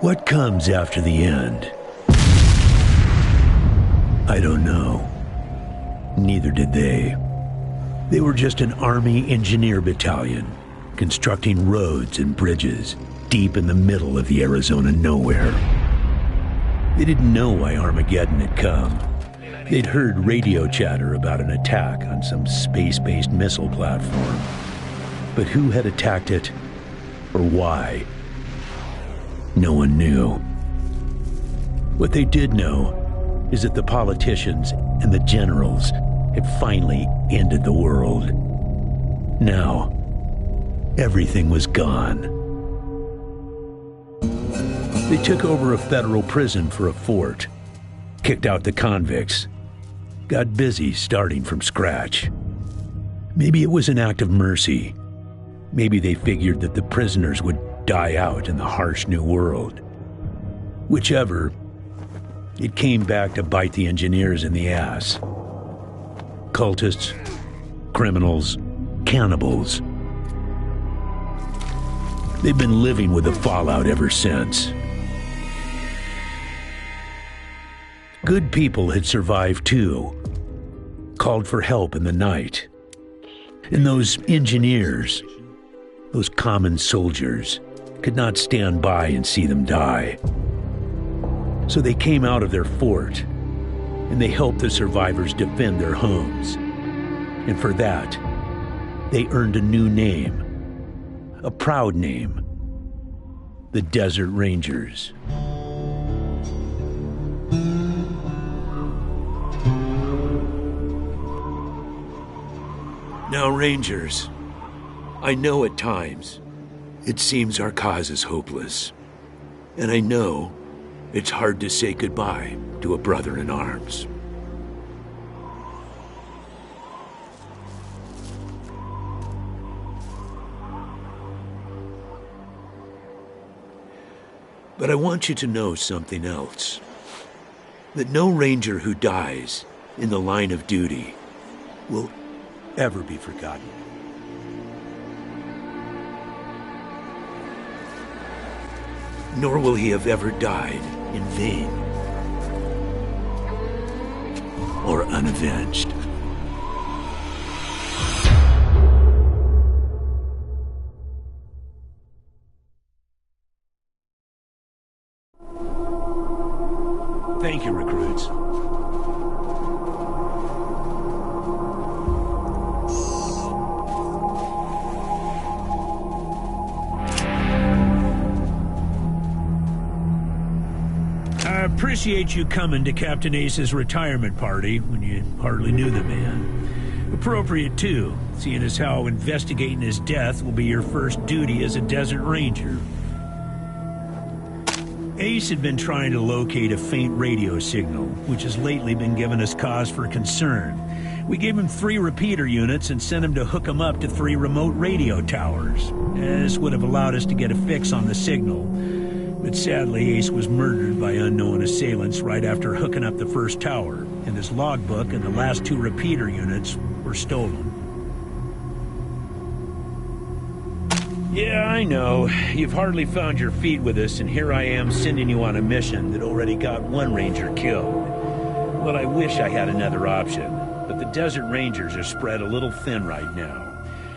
What comes after the end? I don't know. Neither did they. They were just an Army engineer battalion, constructing roads and bridges deep in the middle of the Arizona nowhere. They didn't know why Armageddon had come. They'd heard radio chatter about an attack on some space-based missile platform. But who had attacked it, or why? No one knew. What they did know is that the politicians and the generals had finally ended the world. Now, everything was gone. They took over a federal prison for a fort, kicked out the convicts, got busy starting from scratch. Maybe it was an act of mercy. Maybe they figured that the prisoners would die out in the harsh new world. Whichever, it came back to bite the engineers in the ass. Cultists, criminals, cannibals. They've been living with the fallout ever since. Good people had survived too, called for help in the night. And those engineers, those common soldiers, could not stand by and see them die. So they came out of their fort, and they helped the survivors defend their homes. And for that, they earned a new name, a proud name, the Desert Rangers. Now, Rangers, I know at times it seems our cause is hopeless, and I know it's hard to say goodbye to a brother in arms. But I want you to know something else. That no Ranger who dies in the line of duty will ever be forgotten. Nor will he have ever died in vain or unavenged. Thank you, recruits. I appreciate you coming to Captain Ace's retirement party when you hardly knew the man. Appropriate, too, seeing as how investigating his death will be your first duty as a Desert Ranger. Ace had been trying to locate a faint radio signal, which has lately been giving us cause for concern. We gave him 3 repeater units and sent him to hook them up to 3 remote radio towers. This would have allowed us to get a fix on the signal. But sadly, Ace was murdered by unknown assailants right after hooking up the first tower, and his logbook and the last 2 repeater units were stolen. Yeah, I know. You've hardly found your feet with us, and here I am sending you on a mission that already got 1 Ranger killed. Well, I wish I had another option, but the Desert Rangers are spread a little thin right now.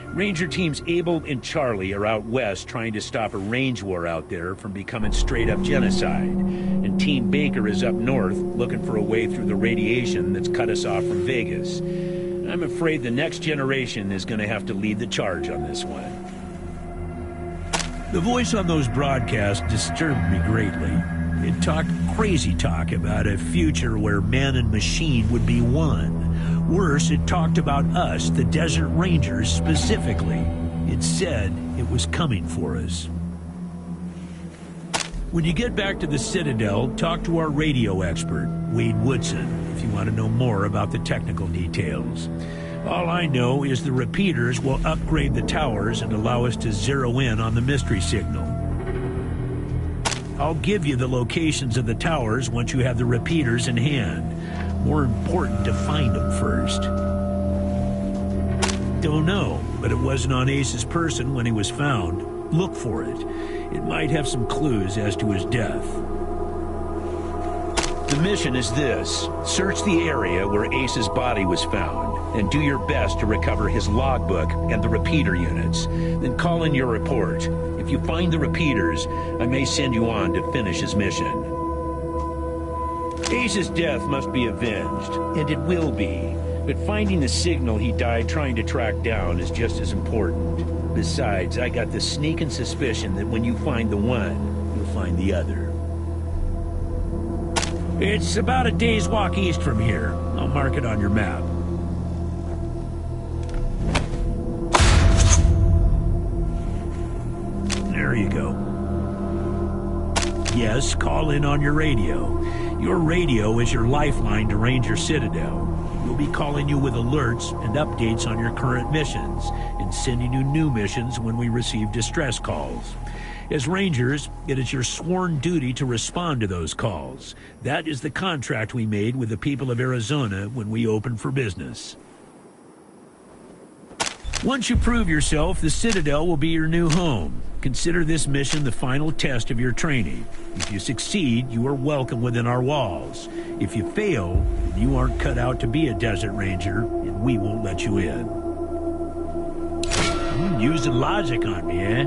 Ranger teams Abel and Charlie are out west trying to stop a range war out there from becoming straight-up genocide, and Team Baker is up north looking for a way through the radiation that's cut us off from Vegas. I'm afraid the next generation is going to have to lead the charge on this one. The voice on those broadcasts disturbed me greatly. It talked crazy talk about a future where man and machine would be one. Worse, it talked about us, the Desert Rangers, specifically. It said it was coming for us. When you get back to the Citadel, talk to our radio expert, Wade Woodson, if you want to know more about the technical details. All I know is the repeaters will upgrade the towers and allow us to zero in on the mystery signal. I'll give you the locations of the towers once you have the repeaters in hand. More important to find them first. Don't know, but it wasn't on Ace's person when he was found. Look for it. It might have some clues as to his death. The mission is this. Search the area where Ace's body was found, and do your best to recover his logbook and the repeater units. Then call in your report. If you find the repeaters, I may send you on to finish his mission. Ace's death must be avenged, and it will be. But finding the signal he died trying to track down is just as important. Besides, I got the sneaking suspicion that when you find the one, you'll find the other. It's about a day's walk east from here. I'll mark it on your map. There you go. Yes, call in on your radio. Your radio is your lifeline to Ranger Citadel. We'll be calling you with alerts and updates on your current missions, and sending you new missions when we receive distress calls. As Rangers, it is your sworn duty to respond to those calls. That is the contract we made with the people of Arizona when we opened for business. Once you prove yourself, the Citadel will be your new home. Consider this mission the final test of your training. If you succeed, you are welcome within our walls. If you fail, then you aren't cut out to be a Desert Ranger, and we won't let you in. Using logic on me, eh?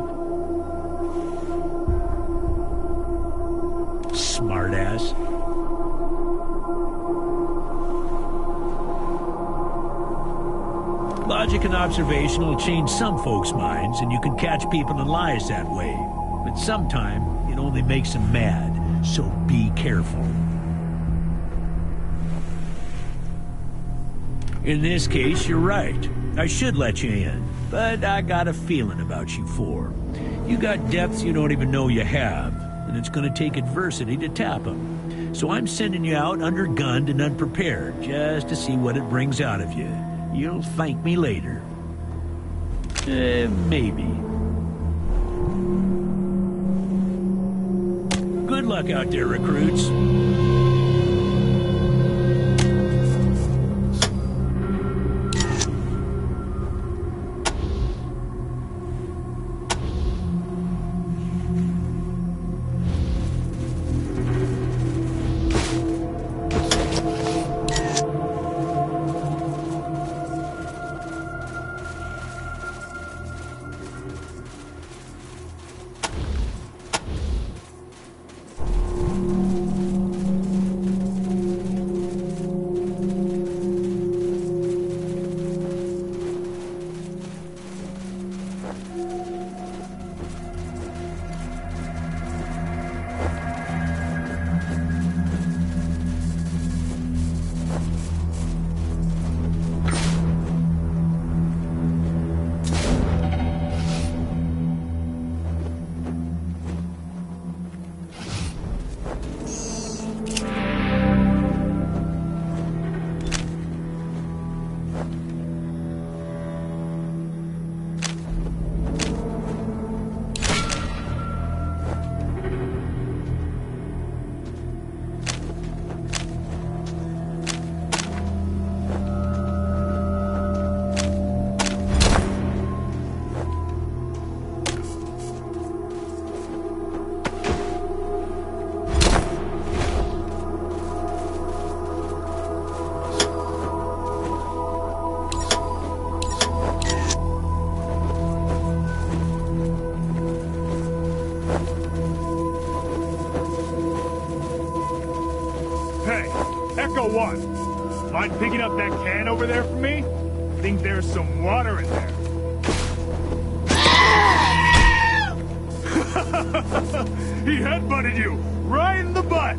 Smartass. Logic and observation will change some folks' minds, and you can catch people in lies that way. But sometimes it only makes them mad, so be careful. In this case, you're right. I should let you in, but I got a feeling about you four. You got depths you don't even know you have, and it's going to take adversity to tap them. So I'm sending you out undergunned and unprepared, just to see what it brings out of you. You'll thank me later. Maybe. Good luck out there, recruits. One. Mind picking up that can over there for me? I think there's some water in there. He headbutted you right in the butt.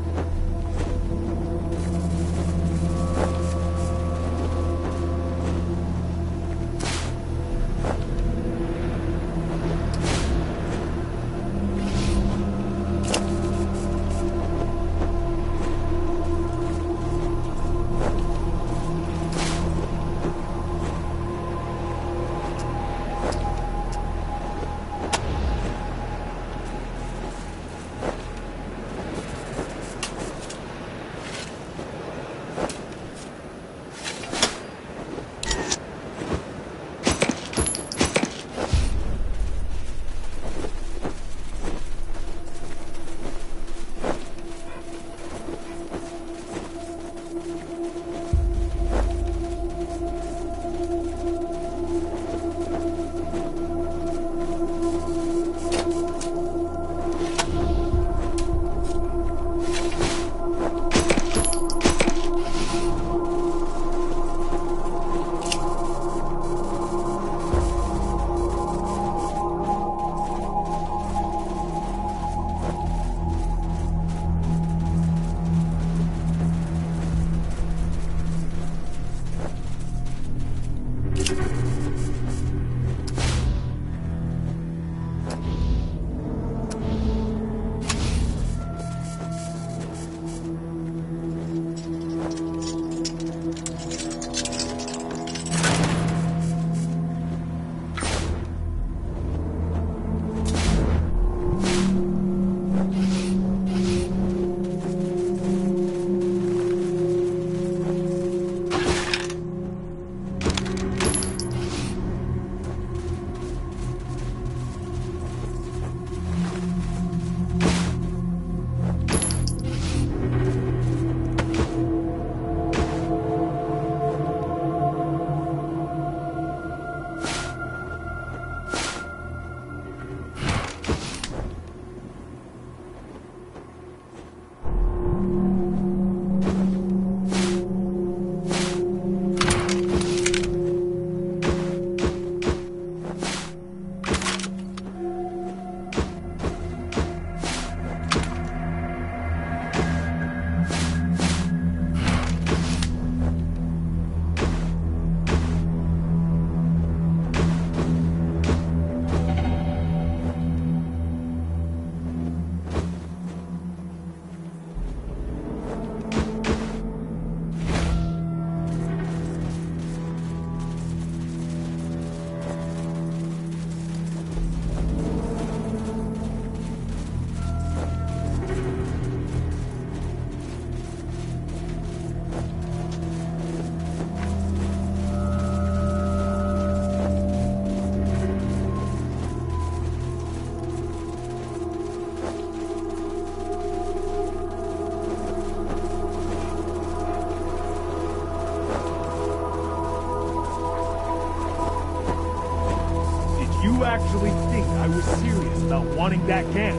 actually think I was serious about wanting that can?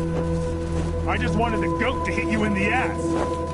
I just wanted the goat to hit you in the ass.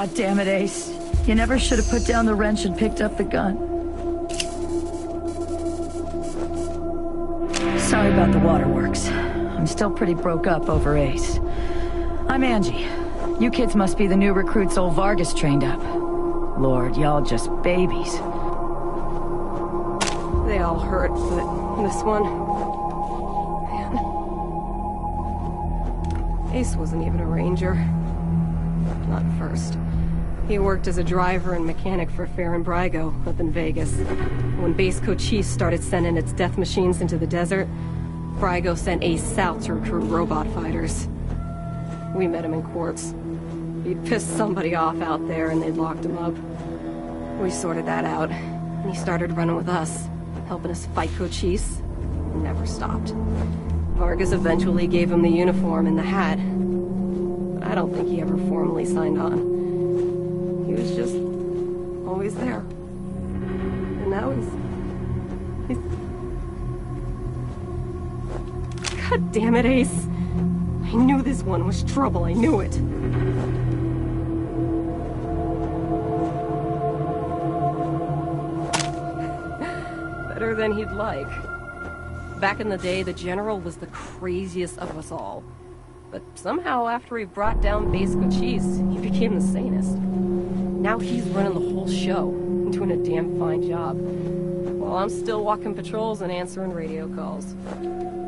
God damn it, Ace. You never should have put down the wrench and picked up the gun. about the waterworks. I'm still pretty broke up over Ace. I'm Angie. You kids must be the new recruits old Vargas trained up. Lord, y'all just babies. They all hurt, but this one... Man. Ace wasn't even a ranger. Not at first. He worked as a driver and mechanic for Fair and Brygo up in Vegas. When Base Cochise started sending its death machines into the desert, Brygo sent Ace south to recruit robot fighters. We met him in quartz. He'd pissed somebody off out there and they'd locked him up. We sorted that out, and he started running with us, helping us fight Cochise. Never stopped. Vargas eventually gave him the uniform and the hat. But I don't think he ever formally signed on. He was just always there. And now he's... God damn it, Ace. I knew this one was trouble, I knew it. Better than he'd like. Back in the day, the General was the craziest of us all. But somehow, after he brought down Base Cochise, he became the sanest. Now he's running the whole show, and doing a damn fine job. While I'm still walking patrols and answering radio calls.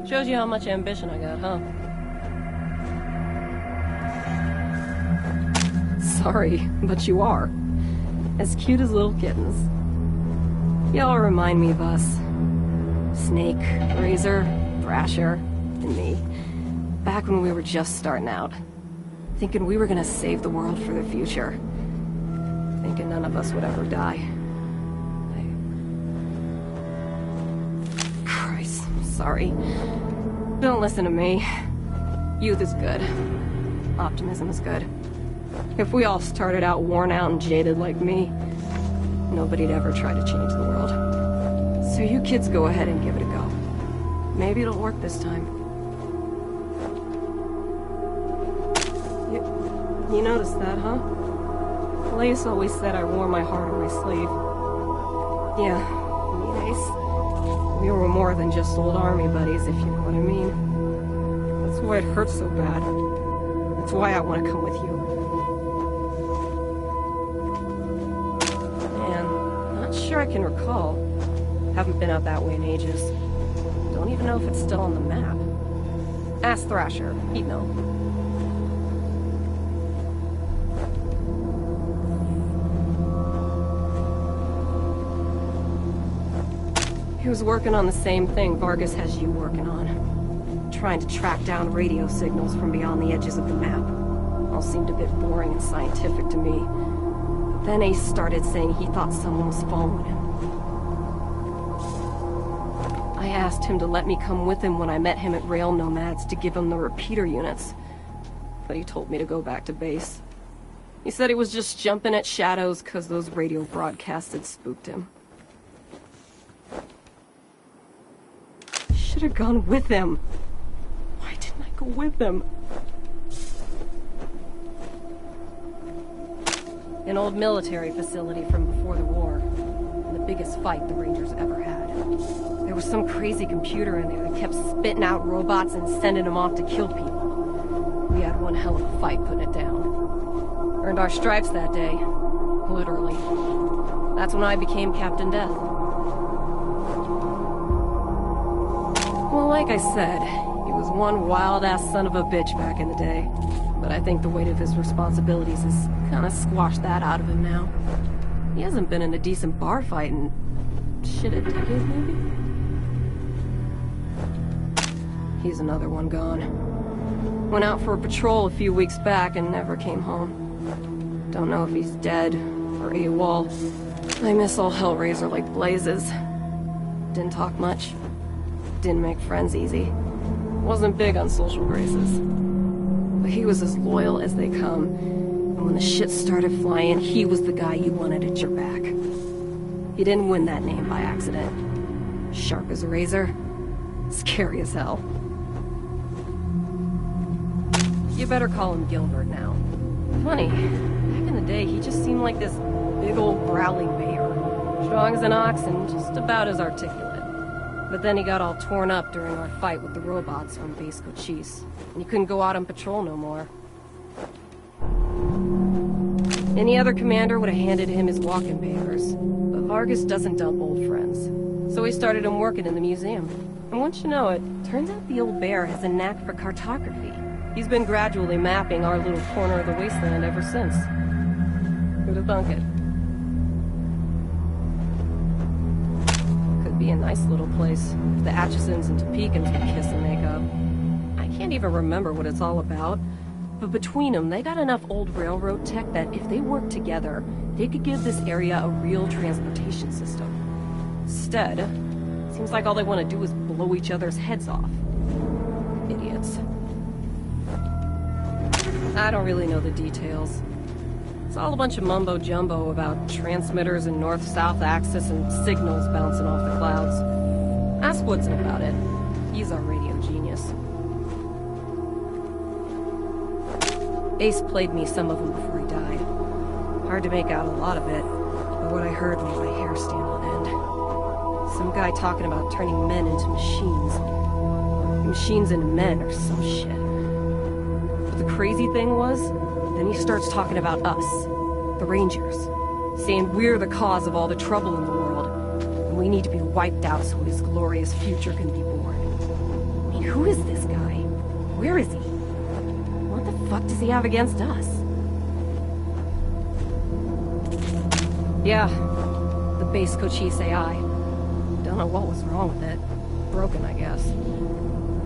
Shows you how much ambition I got, huh? Sorry, but you are. As cute as little kittens. Y'all remind me of us. Snake, Razor, Thrasher, and me. Back when we were just starting out. Thinking we were gonna save the world for the future. Thinking none of us would ever die. Christ, sorry. Don't listen to me. Youth is good. Optimism is good. If we all started out worn out and jaded like me, nobody'd ever try to change the world. So you kids go ahead and give it a go. Maybe it'll work this time. You noticed that, huh? Lace always said I wore my heart on my sleeve. Yeah, me and Ace. We were more than just old army buddies, if you know what I mean. That's why it hurts so bad. That's why I want to come with you. Man, not sure I can recall. Haven't been out that way in ages. Don't even know if it's still on the map. Ask Thrasher, he'd know. He was working on the same thing Vargas has you working on. Trying to track down radio signals from beyond the edges of the map. All seemed a bit boring and scientific to me. Then Ace started saying he thought someone was following him. I asked him to let me come with him when I met him at Rail Nomads to give him the repeater units. But he told me to go back to base. He said he was just jumping at shadows because those radio broadcasts had spooked him. Should have gone with him. Why didn't I go with him? An old military facility from before the war. The biggest fight the Rangers ever had. There was some crazy computer in there that kept spitting out robots and sending them off to kill people. We had one hell of a fight putting it down. Earned our stripes that day. Literally. That's when I became Captain Death. Well, like I said, he was one wild-ass son of a bitch back in the day. But I think the weight of his responsibilities has kind of squashed that out of him now. He hasn't been in a decent bar fight in... shit, a decade, maybe? He's another one gone. Went out for a patrol a few weeks back and never came home. Don't know if he's dead or AWOL. I miss all Hellraiser like blazes. Didn't talk much. Didn't make friends easy. Wasn't big on social graces. But he was as loyal as they come. And when the shit started flying, he was the guy you wanted at your back. He didn't win that name by accident. Sharp as a razor. Scary as hell. You better call him Gilbert now. Funny, back in the day, he just seemed like this big old growling bear. Strong as an ox and just about as articulate. But then he got all torn up during our fight with the robots on Base Cochise, and he couldn't go out on patrol no more. Any other commander would have handed him his walking papers, but Vargas doesn't dump old friends. So he started him working in the museum. And once you know it, turns out the old bear has a knack for cartography. He's been gradually mapping our little corner of the Wasteland ever since. Who'd have thunk it? Could be a nice little place if the Atchisons and Topekans would kiss and make up. I can't even remember what it's all about, but between them, they got enough old railroad tech that if they worked together, they could give this area a real transportation system. Instead, seems like all they want to do is blow each other's heads off. Idiots. I don't really know the details. It's all a bunch of mumbo-jumbo about transmitters and north-south axis and signals bouncing off the clouds. Ask Woodson about it. He's our radio genius. Ace played me some of them before he died. Hard to make out a lot of it, but what I heard made my hair stand on end. Some guy talking about turning men into machines. Or machines into men or some shit. But the crazy thing was, then he starts talking about us, the Rangers, saying we're the cause of all the trouble in the world, and we need to be wiped out so his glorious future can be born. I mean, who is this guy? Where is he? What the fuck does he have against us? Yeah, the Base Cochise AI. Don't know what was wrong with it. Broken, I guess.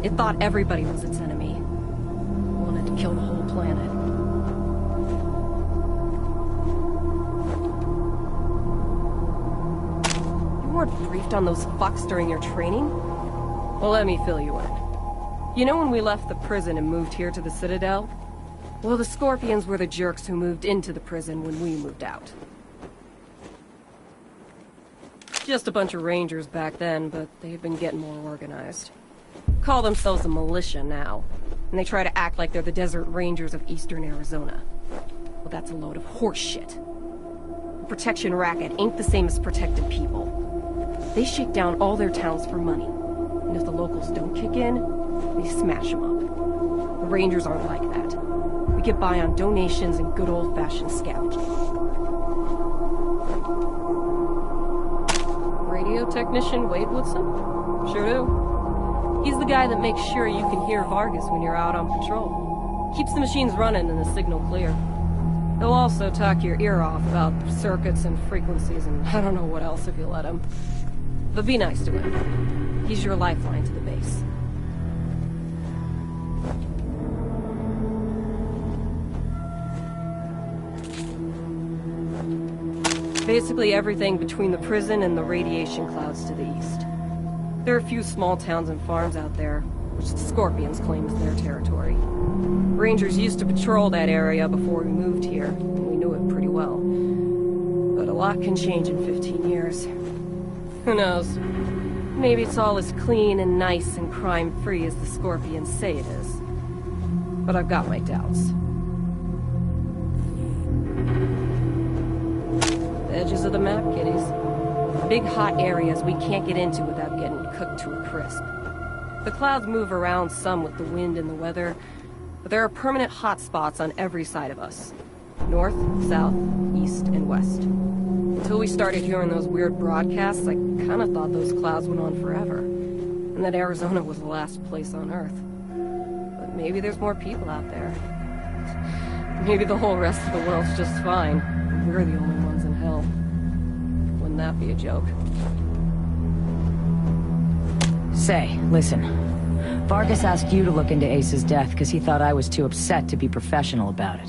It thought everybody was its enemy. Wanted to kill the whole planet. You weren't briefed on those fucks during your training? Well, let me fill you in. You know when we left the prison and moved here to the Citadel? Well, the Scorpions were the jerks who moved into the prison when we moved out. Just a bunch of Rangers back then, but they've been getting more organized. Call themselves a militia now, and they try to act like they're the Desert Rangers of Eastern Arizona. Well, that's a load of horse shit. The protection racket ain't the same as protected people. They shake down all their towns for money, and if the locals don't kick in, they smash them up. The Rangers aren't like that. We get by on donations and good old-fashioned scavenging. Radio technician Wade Woodson? Sure do. He's the guy that makes sure you can hear Vargas when you're out on patrol. Keeps the machines running and the signal clear. He'll also talk your ear off about circuits and frequencies and I don't know what else if you let him. But be nice to him. He's your lifeline to the base. Basically everything between the prison and the radiation clouds to the east. There are a few small towns and farms out there, which the Scorpions claim is their territory. Rangers used to patrol that area before we moved here, and we knew it pretty well. But a lot can change in 15 years. Who knows? Maybe it's all as clean and nice and crime-free as the Scorpions say it is. But I've got my doubts. Edges of the map, kiddies. Big hot areas we can't get into without getting cooked to a crisp. The clouds move around some with the wind and the weather, but there are permanent hot spots on every side of us. North, south, east, and west. Until we started hearing those weird broadcasts, I kinda thought those clouds went on forever, and that Arizona was the last place on Earth. But maybe there's more people out there. Maybe the whole rest of the world's just fine. We're the only ones in hell. Wouldn't that be a joke? Say, listen. Vargas asked you to look into Ace's death because he thought I was too upset to be professional about it.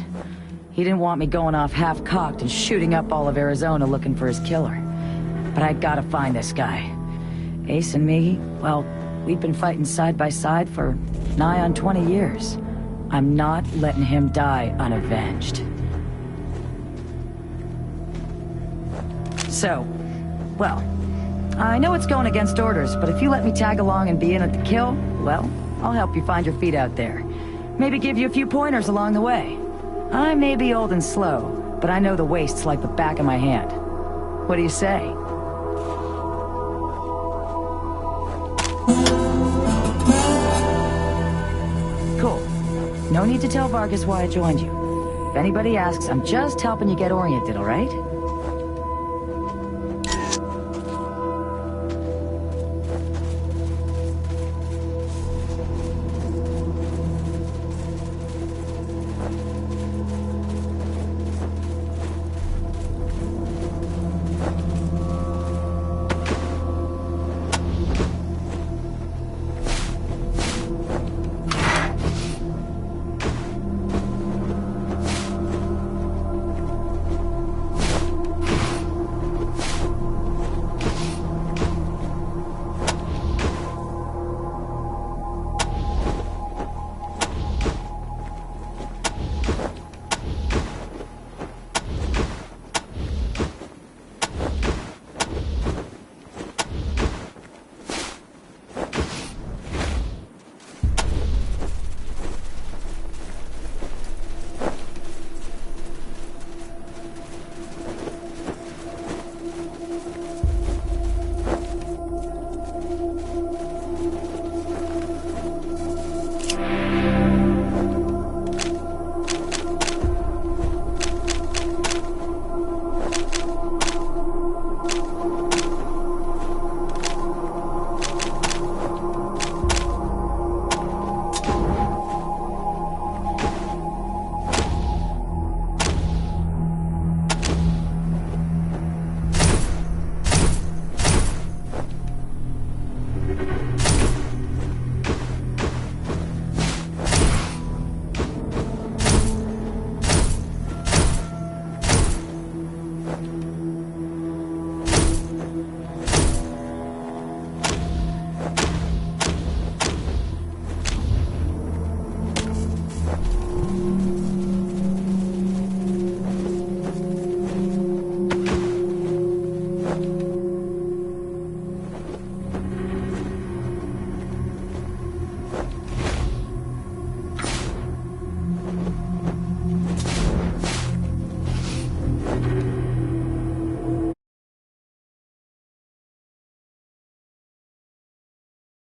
He didn't want me going off half-cocked and shooting up all of Arizona looking for his killer. But I gotta find this guy. Ace and me, well, we've been fighting side by side for nigh on 20 years. I'm not letting him die unavenged. So, well, I know it's going against orders, but if you let me tag along and be in at the kill, well, I'll help you find your feet out there. Maybe give you a few pointers along the way. I may be old and slow, but I know the wastes like the back of my hand. What do you say? Cool. No need to tell Vargas why I joined you. If anybody asks, I'm just helping you get oriented, all right?